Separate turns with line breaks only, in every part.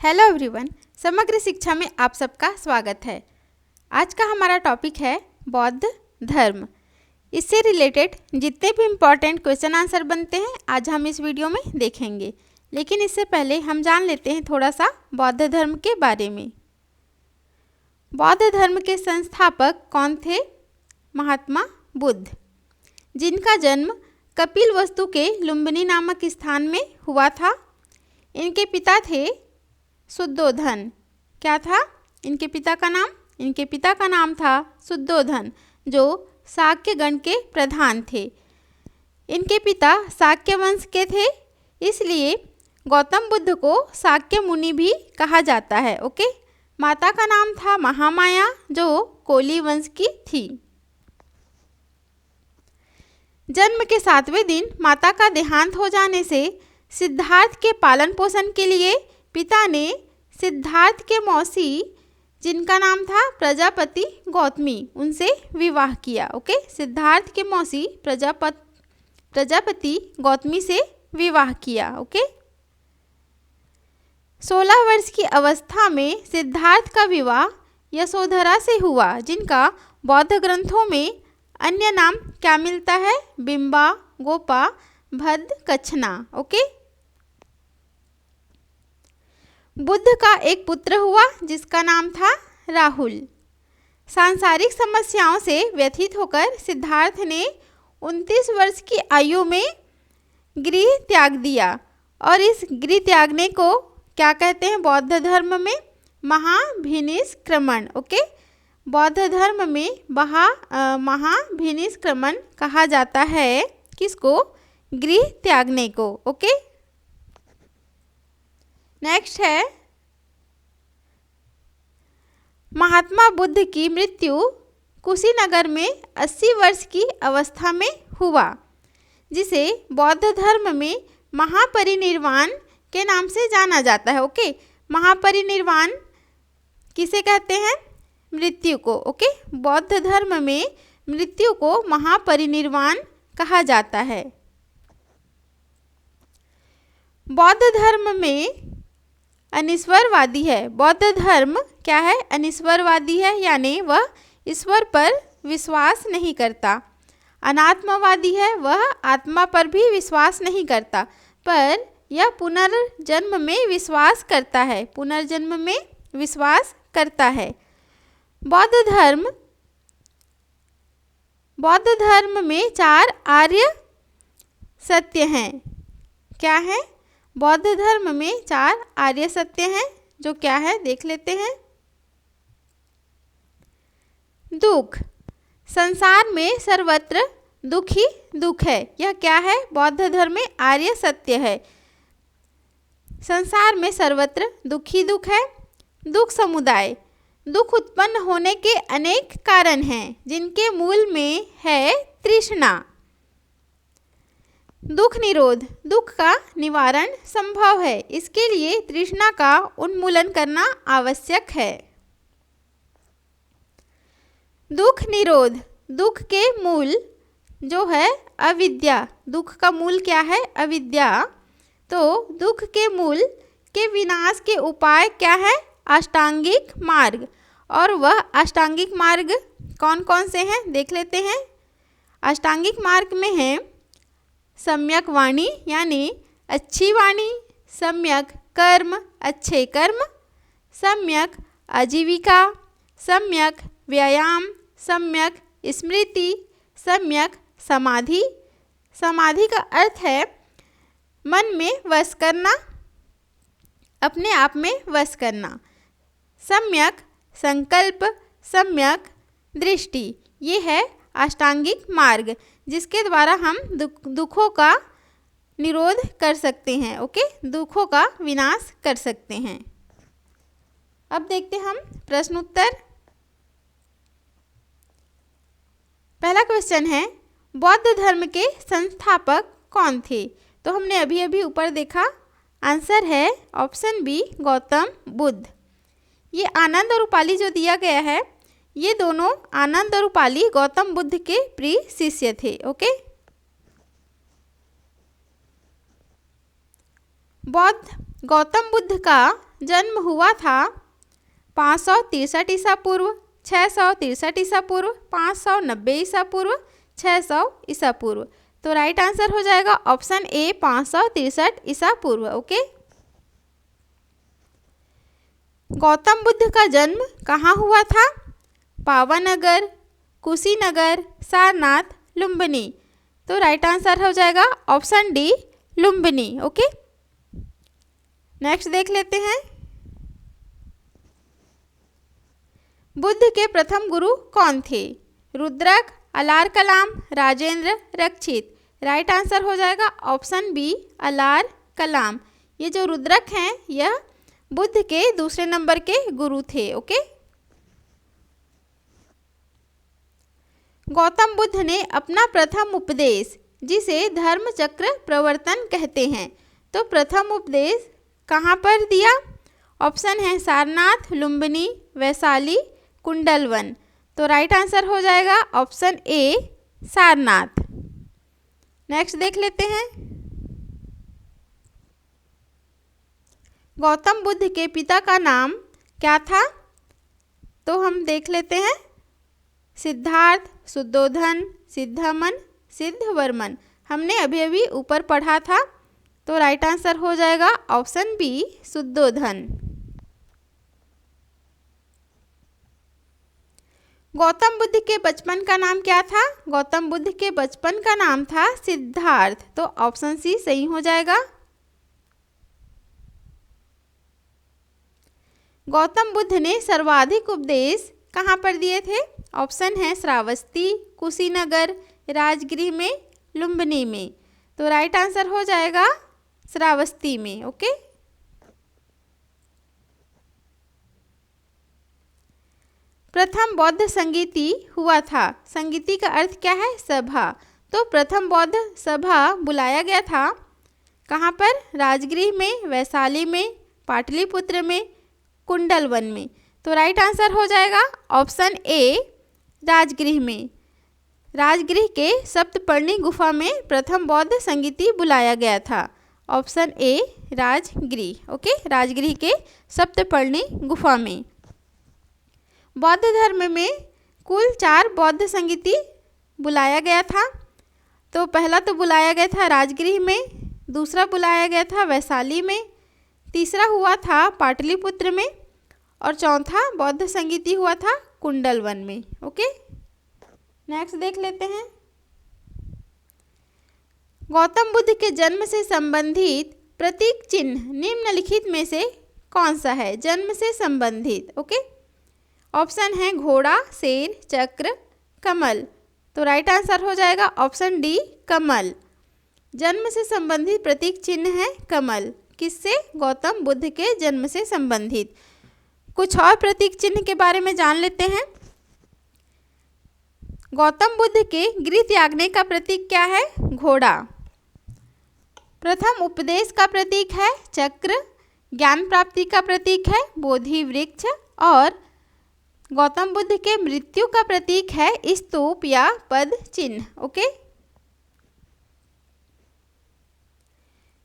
Hello everyone, समग्र शिक्षा में आप सबका स्वागत है। आज का हमारा टॉपिक है बौद्ध धर्म। इससे रिलेटेड जितने भी इम्पॉर्टेंट क्वेश्चन आंसर बनते हैं आज हम इस वीडियो में देखेंगे। लेकिन इससे पहले हम जान लेते हैं थोड़ा सा बौद्ध धर्म के बारे में। बौद्ध धर्म के संस्थापक कौन थे? महात्मा बुद्ध, जिनका जन्म कपिलवस्तु के लुम्बिनी नामक स्थान में हुआ था। इनके पिता थे शुद्धोधन। क्या था इनके पिता का नाम? इनके पिता का नाम था शुद्धोधन, जो शाक्य गण के प्रधान थे। इनके पिता शाक्य वंश के थे, इसलिए गौतम बुद्ध को शाक्य मुनि भी कहा जाता है। ओके। माता का नाम था महामाया, जो कोली वंश की थी। जन्म के 7वें दिन माता का देहांत हो जाने से सिद्धार्थ के पालन पोषण के लिए पिता ने सिद्धार्थ के मौसी, जिनका नाम था प्रजापति गौतमी, उनसे विवाह किया। ओके। सिद्धार्थ के मौसी प्रजापति गौतमी से विवाह किया। ओके। 16 वर्ष की अवस्था में सिद्धार्थ का विवाह यशोधरा से हुआ, जिनका बौद्ध ग्रंथों में अन्य नाम क्या मिलता है? बिंबा, गोपा, भद्द, कच्छना। ओके। बुद्ध का एक पुत्र हुआ जिसका नाम था राहुल। सांसारिक समस्याओं से व्यथित होकर सिद्धार्थ ने 29 वर्ष की आयु में गृह त्याग दिया, और इस गृह त्यागने को क्या कहते हैं बौद्ध धर्म में? महाभिनिष्क्रमण। ओके। बौद्ध धर्म में महाभिनिष्क्रमण कहा जाता है। किसको? गृह त्यागने को। ओके। नेक्स्ट है, महात्मा बुद्ध की मृत्यु कुशीनगर में 80 वर्ष की अवस्था में हुआ, जिसे बौद्ध धर्म में महापरिनिर्वाण के नाम से जाना जाता है। ओके। महापरिनिर्वाण किसे कहते हैं? मृत्यु को। ओके। बौद्ध धर्म में मृत्यु को महापरिनिर्वाण कहा जाता है। बौद्ध धर्म में अनीश्वरवादी है। बौद्ध धर्म क्या है? अनीश्वरवादी है, यानी वह ईश्वर पर विश्वास नहीं करता। अनात्मवादी है, वह आत्मा पर भी विश्वास नहीं करता, पर यह पुनर्जन्म में विश्वास करता है। पुनर्जन्म में विश्वास करता है। बौद्ध धर्म में 4 आर्य सत्य हैं। क्या है? बौद्ध धर्म में 4 आर्य सत्य हैं, जो क्या है देख लेते हैं। दुख, संसार में सर्वत्र दुख ही दुख है। यह क्या है? बौद्ध धर्म में आर्य सत्य है। संसार में सर्वत्र दुख ही दुख है। दुख समुदाय, दुख उत्पन्न होने के अनेक कारण हैं, जिनके मूल में है तृष्णा। दुख निरोध, दुख का निवारण संभव है, इसके लिए तृष्णा का उन्मूलन करना आवश्यक है। दुख निरोध, दुख के मूल जो है अविद्या। दुख का मूल क्या है? अविद्या। तो दुख के मूल के विनाश के उपाय क्या है? अष्टांगिक मार्ग। और वह अष्टांगिक मार्ग कौन कौन से हैं देख लेते हैं। अष्टांगिक मार्ग में है सम्यक वाणी, यानी अच्छी वाणी, सम्यक कर्म, अच्छे कर्म, सम्यक आजीविका, सम्यक व्यायाम, सम्यक स्मृति, सम्यक समाधि। समाधि का अर्थ है मन में वश करना, अपने आप में वश करना। सम्यक संकल्प, सम्यक दृष्टि। ये है अष्टांगिक मार्ग, जिसके द्वारा हम दुखों का निरोध कर सकते हैं। ओके। दुखों का विनाश कर सकते हैं। अब देखते हम प्रश्न उत्तर। पहला क्वेश्चन है, बौद्ध धर्म के संस्थापक कौन थे? तो हमने अभी अभी ऊपर देखा, आंसर है ऑप्शन बी, गौतम बुद्ध। ये आनंद और उपाली जो दिया गया है, ये दोनों आनंद और उपाली गौतम बुद्ध के प्रिय शिष्य थे। ओके। बौद्ध गौतम बुद्ध का जन्म हुआ था 563 ईसा पूर्व, 663 ईसा पूर्व, 590 ईसा पूर्व, 600 ईसा पूर्व। तो राइट आंसर हो जाएगा ऑप्शन ए 563 ईसा पूर्व। ओके। गौतम बुद्ध का जन्म कहाँ हुआ था? पावानगर, कुशीनगर, सारनाथ, लुम्बिनी। तो राइट आंसर हो जाएगा option D Lumbini. Okay. Next देख लेते हैं, बुद्ध के प्रथम गुरु कौन थे? रुद्रक, अलार कलाम, राजेंद्र, रक्षित। राइट आंसर हो जाएगा ऑप्शन बी अलार कलाम। ये जो रुद्रक हैं यह बुद्ध के दूसरे नंबर के गुरु थे। ओके। गौतम बुद्ध ने अपना प्रथम उपदेश, जिसे धर्म चक्र प्रवर्तन कहते हैं, तो प्रथम उपदेश कहाँ पर दिया? ऑप्शन है सारनाथ, लुम्बिनी, वैशाली, कुंडलवन। तो राइट आंसर हो जाएगा ऑप्शन ए सारनाथ। नेक्स्ट देख लेते हैं, गौतम बुद्ध के पिता का नाम क्या था? तो हम देख लेते हैं, सिद्धार्थ, शुद्धोधन, सिद्धमन, सिद्धवर्मन। हमने अभी अभी ऊपर पढ़ा था। तो राइट आंसर हो जाएगा ऑप्शन बी शुद्धोधन। गौतम बुद्ध के बचपन का नाम क्या था? गौतम बुद्ध के बचपन का नाम था सिद्धार्थ। तो ऑप्शन सी सही हो जाएगा। गौतम बुद्ध ने सर्वाधिक उपदेश कहाँ पर दिए थे? ऑप्शन है श्रावस्ती, कुशीनगर, राजगृह में, लुम्बिनी में। तो राइट आंसर हो जाएगा श्रावस्ती में। ओके। प्रथम बौद्ध संगीति हुआ था। संगीति का अर्थ क्या है? सभा। तो प्रथम बौद्ध सभा बुलाया गया था कहाँ पर? राजगृह में, वैशाली में, पाटलिपुत्र में, कुंडलवन में। तो राइट आंसर हो जाएगा ऑप्शन ए राजगृह में। राजगृह के सप्तपर्णी गुफा में प्रथम बौद्ध संगीति बुलाया गया था। Option A Rajgriha. Okay. Rajgriha के सप्तपर्णी गुफा में। बौद्ध धर्म में कुल 4 बौद्ध संगीति बुलाया गया था। तो पहला तो बुलाया गया था राजगृह में, दूसरा बुलाया गया था वैशाली में, तीसरा हुआ था पाटलिपुत्र में, और चौथा बौद्ध संगीति हुआ था कुंडलवन में। ओके। नेक्स्ट देख लेते हैं, गौतम बुद्ध के जन्म से संबंधित प्रतीक चिन्ह निम्नलिखित में से कौन सा है? जन्म से संबंधित। ओके। ऑप्शन है घोड़ा, शेर, चक्र, कमल। तो राइट आंसर हो जाएगा ऑप्शन डी कमल। जन्म से संबंधित प्रतीक चिन्ह है कमल। किससे? गौतम बुद्ध के जन्म से संबंधित। कुछ और प्रतीक चिन्ह के बारे में जान लेते हैं। गौतम बुद्ध के गृह त्यागने का प्रतीक क्या है? घोड़ा। प्रथम उपदेश का प्रतीक है चक्र। ज्ञान प्राप्ति का प्रतीक है बोधि वृक्ष। और गौतम बुद्ध के मृत्यु का प्रतीक है स्तूप या पद चिन्ह। ओके।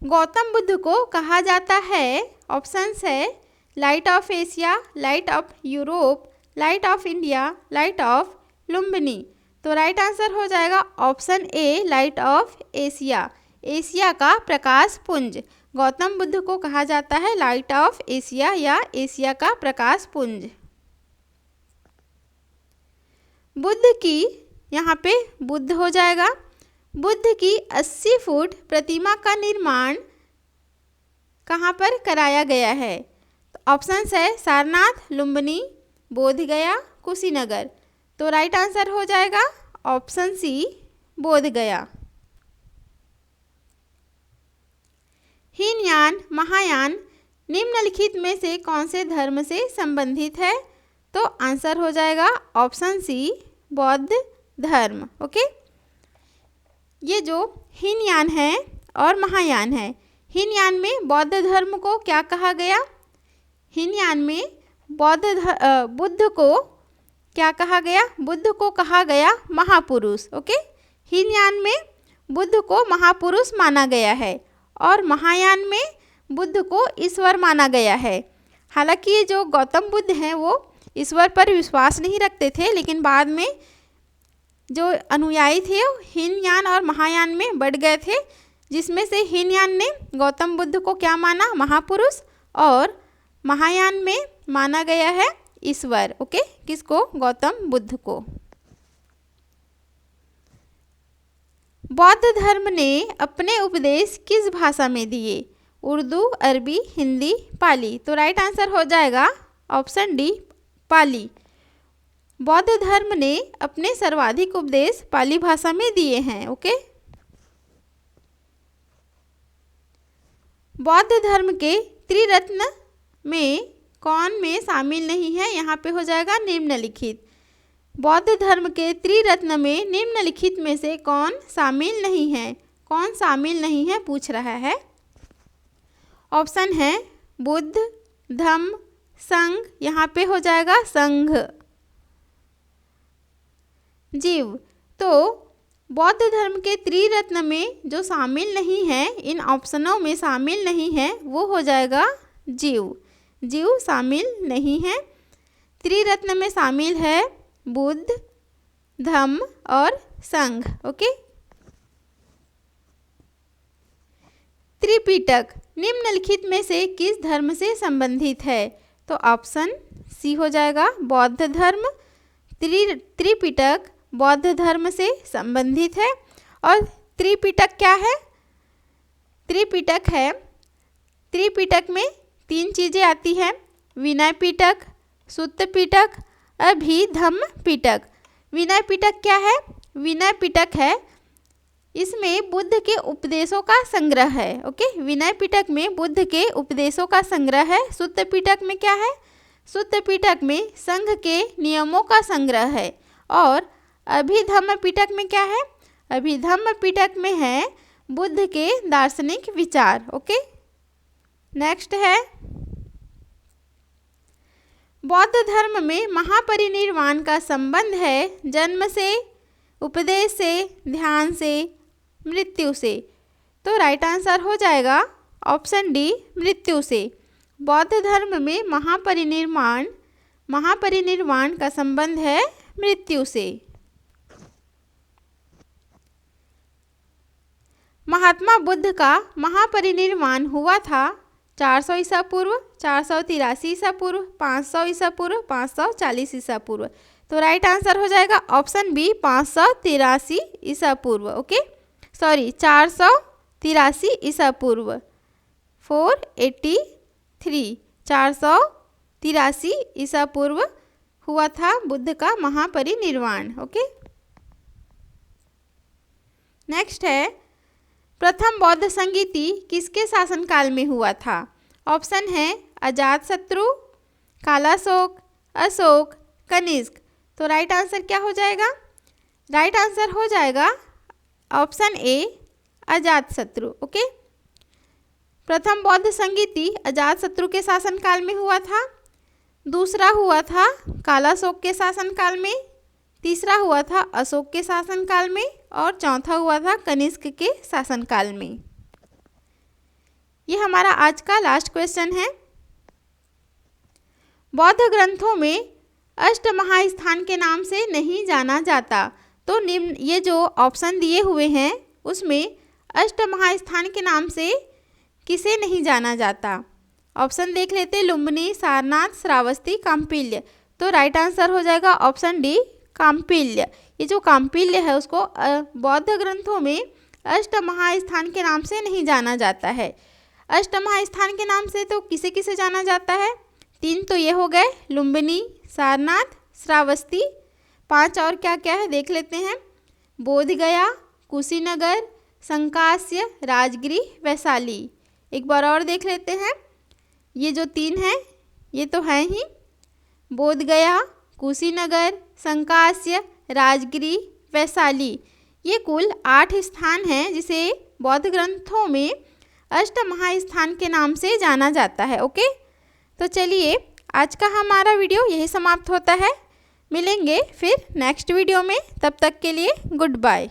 गौतम बुद्ध को कहा जाता है, ऑप्शंस है light of Asia, light of Europe, light of India, light of Lumbini. तो राइट आंसर हो जाएगा option A light of Asia. Asia का प्रकाश पुंज। गौतम बुद्ध को कहा जाता है लाइट ऑफ एशिया या एशिया का प्रकाश पुंज। बुद्ध की, यहाँ पे बुद्ध हो जाएगा, बुद्ध की 80 फुट प्रतिमा का निर्माण कहाँ पर कराया गया है? तो ऑप्शंस है सारनाथ, लुम्बिनी, बोधगया, कुशीनगर। तो राइट आंसर हो जाएगा ऑप्शन सी बोधगया। हीनयान, महायान निम्नलिखित में से कौन से धर्म से संबंधित है? तो आंसर हो जाएगा ऑप्शन सी बौद्ध धर्म। ओके। ये जो हीनयान है और महायान है, हीनयान में बौद्ध धर्म को क्या कहा गया? हीनयान में बुद्ध को क्या कहा गया? बुद्ध को कहा गया महापुरुष। ओके। हीनयान में बुद्ध को महापुरुष माना गया है और महायान में बुद्ध को ईश्वर माना गया है। हालांकि ये जो गौतम बुद्ध हैं वो ईश्वर पर विश्वास नहीं रखते थे, लेकिन बाद में जो अनुयायी थे वो हीनयान और महायान में बढ़ गए थे, जिसमें से हीनयान ने गौतम बुद्ध को क्या माना, महापुरुष, और महायान में माना गया है ईश्वर। ओके, किसको, गौतम बुद्ध को। बौद्ध धर्म ने अपने उपदेश किस भाषा में दिए, उर्दू, अरबी, हिंदी, पाली। तो राइट आंसर हो जाएगा ऑप्शन डी, पाली। बौद्ध धर्म ने अपने सर्वाधिक उपदेश पाली भाषा में दिए हैं। ओके, बौद्ध धर्म के त्रिरत्न में कौन में शामिल नहीं है, यहाँ पे हो जाएगा निम्नलिखित। बौद्ध धर्म के त्रिरत्न में निम्नलिखित में से कौन शामिल नहीं है, कौन शामिल नहीं है पूछ रहा है। ऑप्शन है बुद्ध, धम्म, संघ, यहाँ पे हो जाएगा संघ, जीव। तो बौद्ध धर्म के त्रिरत्न में जो शामिल नहीं है, इन ऑप्शनों में शामिल नहीं है, वो हो जाएगा जीव। जीव शामिल नहीं है। त्रिरत्न में शामिल है बुद्ध, धम्म और संघ। ओके, त्रिपिटक निम्नलिखित में से किस धर्म से संबंधित है, तो ऑप्शन सी हो जाएगा बौद्ध धर्म। त्रिपिटक बौद्ध धर्म से संबंधित है। और त्रिपिटक क्या है, त्रिपिटक है, त्रिपिटक में 3 चीज़ें आती हैं, विनय पिटक, सुत्त पिटक, अभिधम्म पिटक। विनय पिटक क्या है, विनय पिटक है, इसमें बुद्ध के उपदेशों का संग्रह है। ओके, विनय पिटक में बुद्ध के उपदेशों का संग्रह है। सुत्त पिटक में क्या है, सुत्त पिटक में संघ के नियमों का संग्रह है। और अभिधम्म पिटक में क्या है, अभिधम्म पिटक में है बुद्ध के दार्शनिक विचार। ओके, नेक्स्ट है बौद्ध धर्म में महापरिनिर्वाण का संबंध है जन्म से, उपदेश से, ध्यान से, मृत्यु से। तो राइट आंसर हो जाएगा ऑप्शन डी, मृत्यु से। बौद्ध धर्म में महापरिनिर्वाण का संबंध है मृत्यु से। महात्मा बुद्ध का महापरिनिर्वाण हुआ था 400 ईसा पूर्व, 483 ईसा पूर्व, 500 ईसा पूर्व, 540 ईसा पूर्व। तो राइट आंसर हो जाएगा ऑप्शन बी, 583 ईसा पूर्व। ओके, सॉरी 483 ईसा पूर्व, 483, 483 ईसा पूर्व हुआ था बुद्ध का महापरिनिर्वाण। ओके, नेक्स्ट है प्रथम बौद्ध संगीति किसके शासनकाल में हुआ था। ऑप्शन है अजातशत्रु, कालाशोक, अशोक, कनिष्क। तो राइट आंसर क्या हो जाएगा, राइट आंसर हो जाएगा ऑप्शन ए, अजातशत्रु। ओके, प्रथम बौद्ध संगीति अजातशत्रु के शासनकाल में हुआ था, दूसरा हुआ था कालाशोक के शासनकाल में, तीसरा हुआ था अशोक के शासनकाल में, और चौथा हुआ था कनिष्क के शासनकाल में। ये हमारा आज का लास्ट क्वेश्चन है। बौद्ध ग्रंथों में अष्टमहास्थान के नाम से नहीं जाना जाता। तो निम्न ये जो ऑप्शन दिए हुए हैं उसमें अष्टमहास्थान के नाम से किसे नहीं जाना जाता। ऑप्शन देख लेते, लुम्बिनी, सारनाथ, श्रावस्ती, काम्पिल्य। तो राइट आंसर हो जाएगा ऑप्शन डी, काम्पिल्य। ये जो काम्पिल्य है उसको बौद्ध ग्रंथों में अष्टमहास्थान के नाम से नहीं जाना जाता है। अष्टमहास्थान के नाम से तो किसे किसे जाना जाता है, 3 तो ये हो गए, लुम्बिनी, सारनाथ, श्रावस्ती। 5 और क्या क्या है देख लेते हैं, बोधगया, कुशीनगर, संकास्य, राजगिरी, वैशाली। एक बार और देख लेते हैं, ये जो 3 हैं ये तो हैं ही, बोधगया, कुशीनगर, संकास्य, राजगिरी, वैशाली। ये कुल 8 स्थान हैं जिसे बौद्ध ग्रंथों में अष्टमहास्थान के नाम से जाना जाता है। ओके, तो चलिए आज का हमारा वीडियो यही समाप्त होता है। मिलेंगे फिर नेक्स्ट वीडियो में, तब तक के लिए गुड बाय।